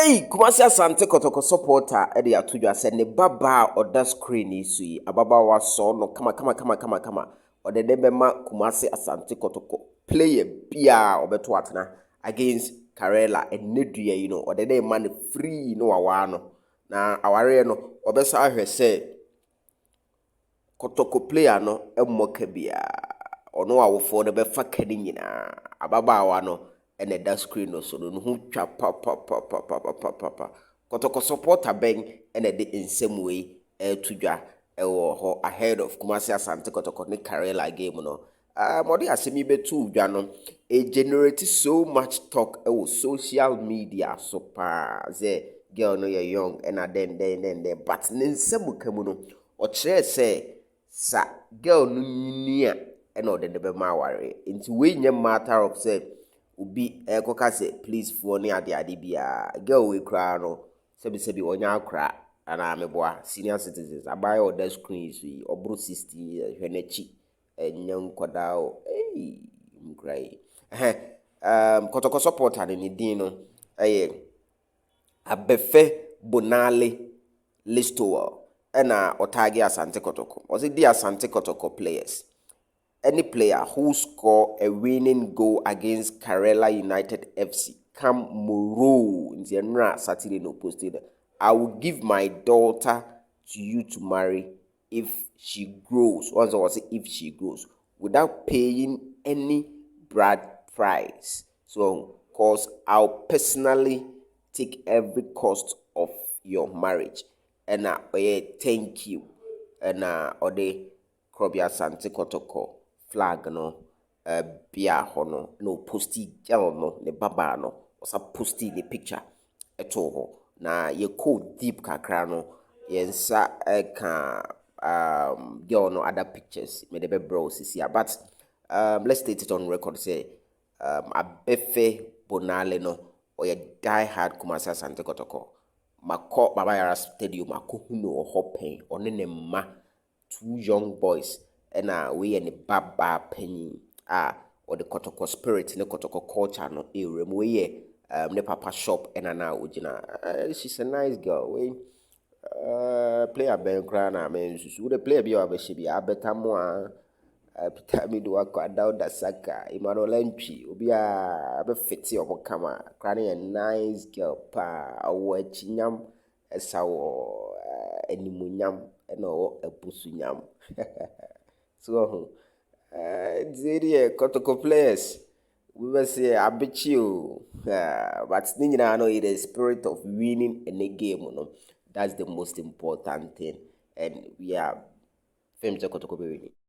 Kumasi Asante Kotoko supporter e dey atudwa say ne baba oda screen isu yi ababa wa so no kama ode de bema Kumasi Asante Kotoko player bia obeto atena against Karela and nedua you know ode de man free no awa no na aware no obesa ahwe say Kotoko player no emmoka bia ono awofo no befa kani nyina ababa wa no and the screen no so no hu twa pa Kotoko supporter ben and the in same way tudwa ho ahead of Kumasi Asante Kotoko ne Karela game no modi asemi betu dwa no e generate so much talk social media so pa ze girl no you young and then but ne nsem kamu no o kire say sa girl no nyia and o de be ma ware nti we nya matter of say ubi koka say please for ne ade bia girl we kra no sebi onya akra ana ameboa senior citizens abai or the screens we obro 60 hwenechi enyan koda o mkrai Kotoko supporter ni din no abefe bonale listo na otage Asante Kotoko was it the Asante Kotoko players. Any player who score a winning goal against Karela United FC come Moro in the Saturday no posted. I will give my daughter to you to marry if she grows. Once I was say if she grows without paying any bride price. So, cause I'll personally take every cost of your marriage. And thank you. And ode Krobia Asante Kotoko flag no bia ho no posti girl no ne baba no osa posti the picture eto ho na ye code deep kakra no yensa ka girl no other pictures me the be browse here but let's state it on record say abefe bonale no or ye die hard Kumasi Asante Kotoko mako baba yara stadium akohu no hopen one ne ma two young boys and we and the baba penny or the Kotoko spirit ne Kotoko culture no we ne papa shop and na ojina she's a nice girl we player ben krana men so the player bi obashi bi abeta mo pitami do akwa down da saka Emmanuel Entry obi be fiti obo kama krana a nice girl pa awo chinyam esawo animunyam eno ebusunyam so Zeri Kotoko players we will say abichu but ninja know it is spirit of winning in a game no that's the most important thing and we are famous Kotoko winning.